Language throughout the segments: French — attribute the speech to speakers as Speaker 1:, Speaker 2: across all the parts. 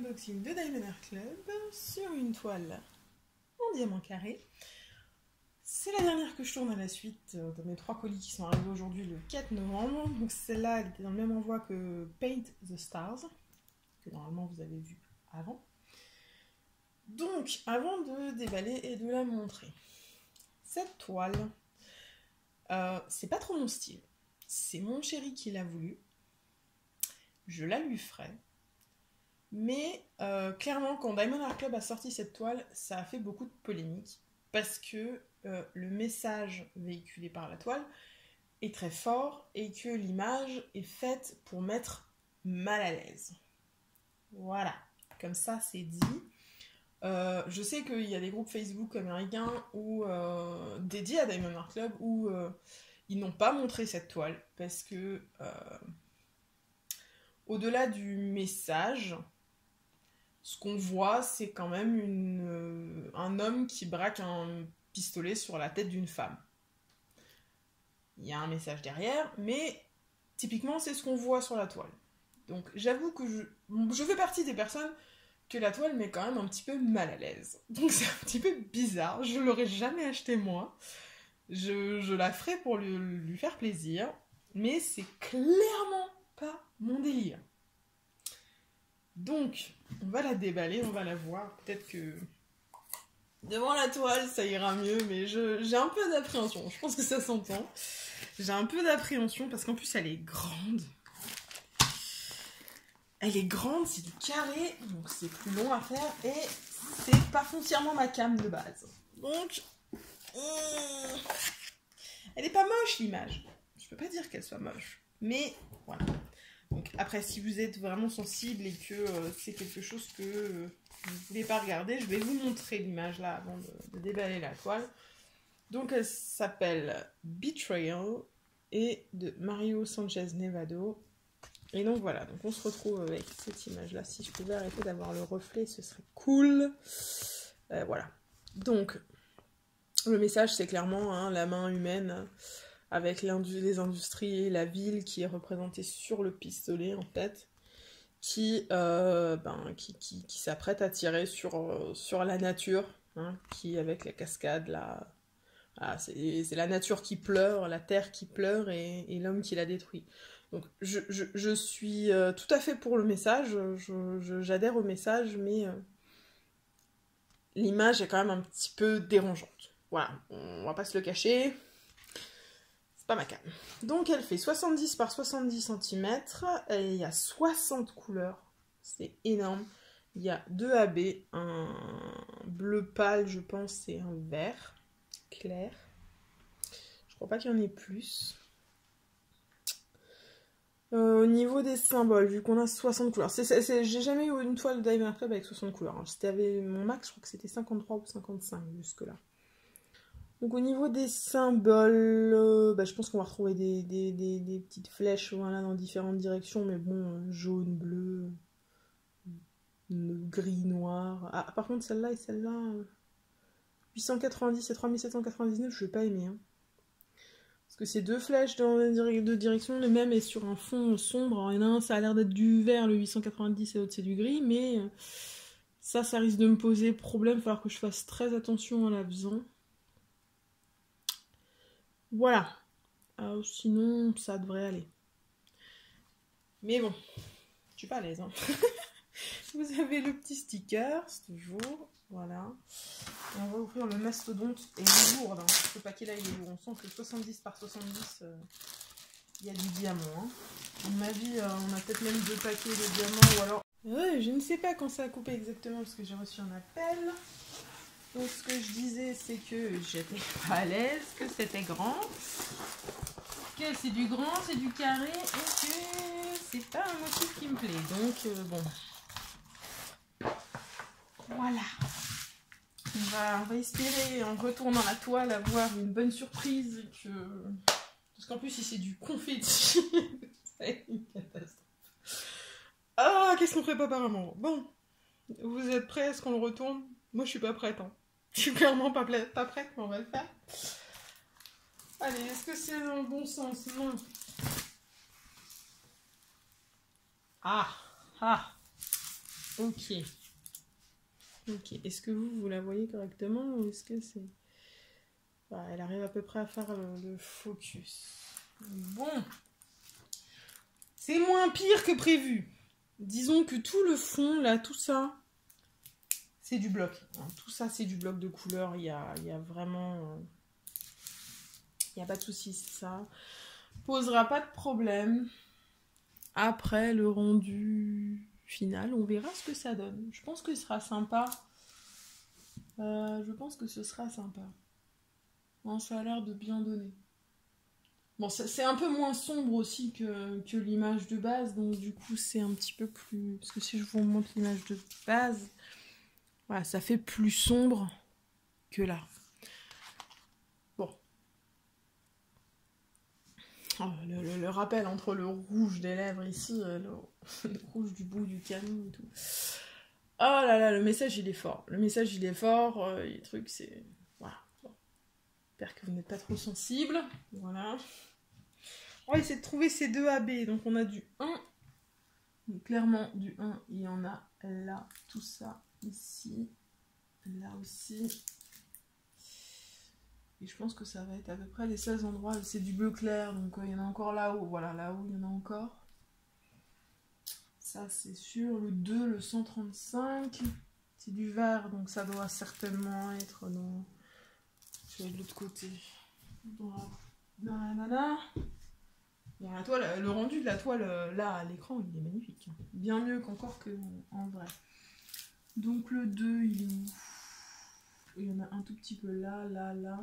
Speaker 1: unboxing de Diamond Art Club sur une toile en diamant carré. C'est la dernière que je tourne à la suite de mes 3 colis qui sont arrivés aujourd'hui le 4 novembre. Donc celle-là, elle était dans le même envoi que Paint the Stars, que normalement vous avez vu avant. Donc, avant de déballer et de la montrer, cette toile, c'est pas trop mon style. C'est mon chéri qui l'a voulu. Je la lui ferai. Mais clairement, quand Diamond Art Club a sorti cette toile, ça a fait beaucoup de polémiques. Parce que le message véhiculé par la toile est très fort et que l'image est faite pour mettre mal à l'aise. Voilà, comme ça c'est dit. Je sais qu'il y a des groupes Facebook américains dédiés à Diamond Art Club où ils n'ont pas montré cette toile parce que au-delà du message, ce qu'on voit, c'est quand même un homme qui braque un pistolet sur la tête d'une femme. Il y a un message derrière, mais typiquement, c'est ce qu'on voit sur la toile. Donc, j'avoue que je fais partie des personnes que la toile met quand même un petit peu mal à l'aise. Donc, c'est un petit peu bizarre. Je l'aurais jamais acheté moi. Je la ferai pour lui faire plaisir, mais c'est clairement pas mon délire. Donc, on va la déballer, on va la voir. Peut-être que devant la toile, ça ira mieux, mais j'ai un peu d'appréhension. Je pense que ça s'entend. J'ai un peu d'appréhension parce qu'en plus, elle est grande. Elle est grande, c'est du carré, donc c'est plus long à faire et c'est pas foncièrement ma came de base. Donc, elle est pas moche l'image. Je peux pas dire qu'elle soit moche, mais voilà. Donc après, si vous êtes vraiment sensible et que c'est quelque chose que vous ne voulez pas regarder, je vais vous montrer l'image là avant de déballer la toile. Donc elle s'appelle Betrayal et de Mario Sanchez Nevado. Et donc voilà, donc on se retrouve avec cette image là. Si je pouvais arrêter d'avoir le reflet, ce serait cool. Voilà. Donc le message, c'est clairement hein, la main humaine avec les industries et la ville qui est représentée sur le pistolet en fait, qui s'apprête à tirer sur la nature, hein, qui avec la cascade là, voilà, c'est la nature qui pleure, la terre qui pleure et l'homme qui la détruit. Donc je suis tout à fait pour le message, j'adhère au message, mais l'image est quand même un petit peu dérangeante. Voilà, on va pas se le cacher. Pas ma came. Donc elle fait 70 par 70 cm, et il y a 60 couleurs, c'est énorme. Il y a 2 AB, un bleu pâle je pense et un vert clair. Je crois pas qu'il y en ait plus. Au niveau des symboles, vu qu'on a 60 couleurs, j'ai jamais eu une toile de Diamond Art Club avec 60 couleurs. Hein. C'était mon max, je crois que c'était 53 ou 55 jusque là. Donc au niveau des symboles, je pense qu'on va retrouver des petites flèches voilà, dans différentes directions, mais bon, jaune, bleu, gris, noir. Ah, par contre celle-là et celle-là, 890 et 3799, je vais pas aimer. Hein. Parce que c'est 2 flèches dans les 2 directions, le même est sur un fond sombre. Alors, il y en a un, ça a l'air d'être du vert, le 890, et l'autre c'est du gris, mais ça risque de me poser problème, il va falloir que je fasse très attention en la faisant. Voilà. Sinon, ça devrait aller. Mais bon, je suis pas à l'aise. Hein. Vous avez le petit sticker, c'est toujours. Voilà. Et on va ouvrir le mastodonte. Et il est lourd. Hein. Ce paquet-là, il est lourd. On sent que 70 par 70, il y a du diamant. Hein. À mon avis, on a peut-être même 2 paquets de diamants. Ou alors... Ouais, je ne sais pas quand ça a coupé exactement parce que j'ai reçu un appel. Donc ce que je disais, c'est que j'étais pas à l'aise, que c'était grand, que c'est du grand, c'est du carré, et que c'est pas un motif qui me plaît. Donc bon, voilà. On va espérer, en retournant la toile, avoir une bonne surprise. Parce qu'en plus, si c'est du confetti, c'est une catastrophe. Ah, qu'est-ce qu'on ferait pas apparemment? Bon, vous êtes prêts? Est-ce qu'on le retourne? Moi, je suis pas prête. Hein. Je suis clairement pas prête, mais on va le faire. Allez, est-ce que c'est dans le bon sens? Non. Ah. Ok. Ok. Est-ce que vous la voyez correctement ou est-ce que c'est... Voilà, elle arrive à peu près à faire le focus. Bon. C'est moins pire que prévu. Disons que tout le fond, là, tout ça, c'est du bloc. Tout ça, c'est du bloc de couleur. Il y a vraiment... Il n'y a pas de souci, ça posera pas de problème. Après le rendu final, on verra ce que ça donne. Je pense que ce sera sympa. Je pense que ce sera sympa. Bon, ça a l'air de bien donner. Bon, c'est un peu moins sombre aussi que l'image de base, donc du coup c'est un petit peu plus... Parce que si je vous montre l'image de base, voilà, ça fait plus sombre que là. Bon. Oh, le rappel entre le rouge des lèvres ici, le rouge du bout du canon et tout. Oh là là, le message il est fort. Le message il est fort, les trucs c'est... Voilà. Bon. J'espère que vous n'êtes pas trop sensible. Voilà. On va essayer de trouver ces deux AB. Donc on a du 1. Donc, clairement du 1, il y en a là, tout ça, ici, là aussi. Et je pense que ça va être à peu près les 16 endroits. C'est du bleu clair, donc il y en a encore là-haut. Voilà, là-haut, il y en a encore. Ça, c'est sûr. Le 2, le 135, c'est du vert, donc ça doit certainement être dans... Je vais de l'autre côté. Dans la nana. Bon, la toile, le rendu de la toile, là, à l'écran, il est magnifique. Bien mieux qu'encore qu'en vrai. Donc le 2, il est où? Il y en a un tout petit peu là, là, là.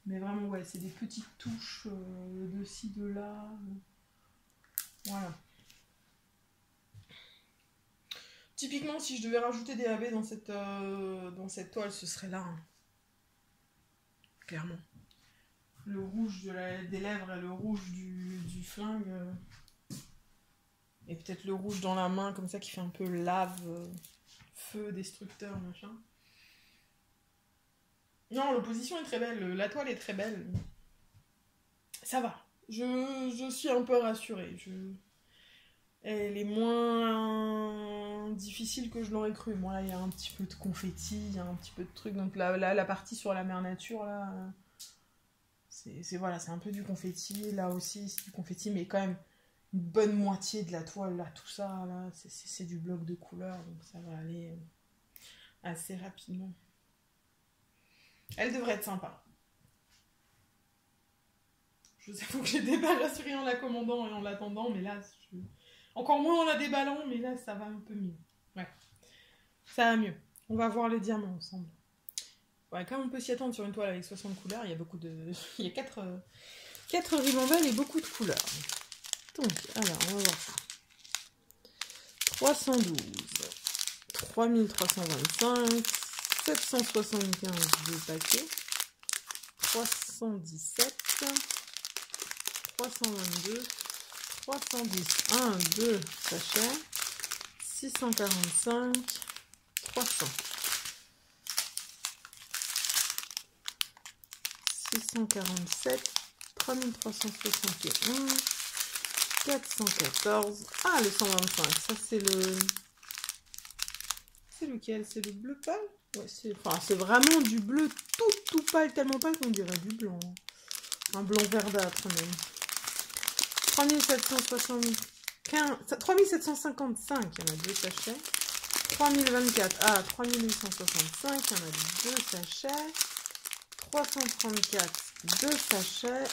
Speaker 1: Mais vraiment, ouais, c'est des petites touches de ci, de là. Voilà. Typiquement, si je devais rajouter des AB dans cette toile, ce serait là. Hein. Clairement. Le rouge des lèvres et le rouge du flingue. Et peut-être le rouge dans la main, comme ça, qui fait un peu lave, feu, destructeur, machin. Non, l'opposition est très belle, la toile est très belle. Ça va. Je suis un peu rassurée. Elle est moins difficile que je l'aurais cru. Bon, là, il y a un petit peu de confetti, il y a un petit peu de trucs. Donc là, la partie sur la mère nature, là, voilà, c'est un peu du confetti. Là aussi, c'est du confetti, mais quand même une bonne moitié de la toile, là, tout ça, là, c'est du bloc de couleur. Donc ça va aller assez rapidement. Elle devrait être sympa. Je vous avoue que j'ai des balles assurées en la commandant et en l'attendant, mais là, encore moins en la déballant, mais là, ça va un peu mieux. Ouais, ça va mieux. On va voir les diamants ensemble. Ouais, comme on peut s'y attendre sur une toile avec 60 couleurs, il y a beaucoup de... il y a 4 ribambelles et beaucoup de couleurs. Donc, alors, on va voir ça. 312, 3325, 775 de paquets, 317, 322, 310, 1, 2 sachets, 645, 300, 647, 3361, 414, ah le 125, ça c'est le... C'est lequel? C'est le bleu pâle? Ouais, c'est vraiment du bleu tout pâle, tellement pâle qu'on dirait du blanc. Un blanc verdâtre même. 3755, il y en a 2 sachets. 3024, ah, 3865, il y en a 2 sachets. 334, 2 sachets.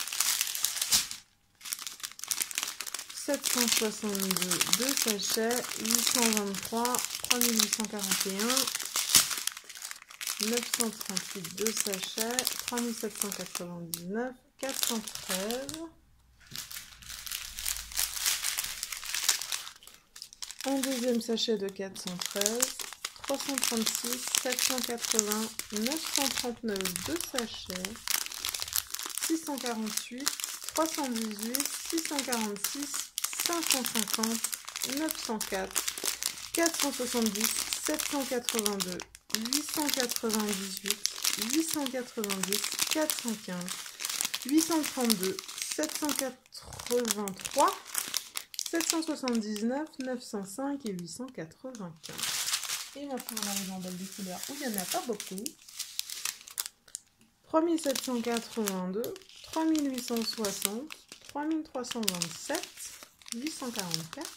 Speaker 1: 762, 2 sachets. 823, 3841. 938, 2 sachets. 3799, 413. Un deuxième sachet de 413, 336, 780, 939, 2 sachets, 648, 318, 646, 550, 904, 470, 782, 898, 890, 415, 832, 783, 779, 905 et 895. Et maintenant, on arrive en belle des couleurs où il n'y en a pas beaucoup. 3782, 3860, 3327, 844,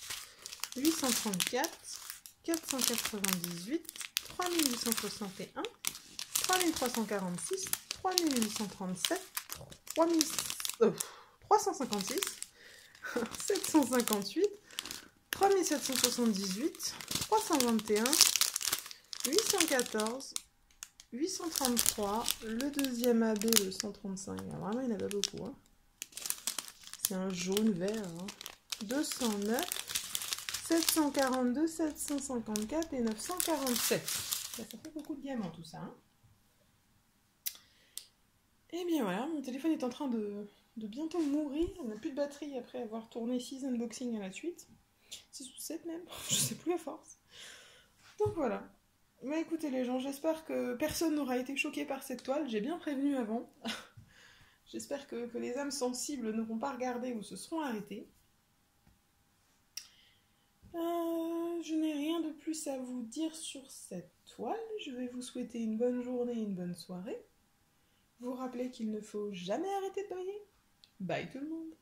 Speaker 1: 834, 498, 3861, 3346, 3837, 356, 758, 3778, 321, 814, 833, le deuxième AB, le 135. Alors vraiment, il n'y en a pas beaucoup. Hein. C'est un jaune vert. Hein. 209, 742, 754 et 947. Ça fait beaucoup de diamants tout ça. Hein. Et bien voilà, mon téléphone est en train de bientôt mourir. On n'a plus de batterie après avoir tourné 6 unboxings à la suite. 6 ou 7 même, je sais plus à force. Donc voilà. Mais écoutez les gens, j'espère que personne n'aura été choqué par cette toile. J'ai bien prévenu avant. J'espère que les âmes sensibles n'auront pas regardé ou se seront arrêtées. Je n'ai rien de plus à vous dire sur cette toile. Je vais vous souhaiter une bonne journée et une bonne soirée. Vous rappelez qu'il ne faut jamais arrêter de briller. Bye tout le monde.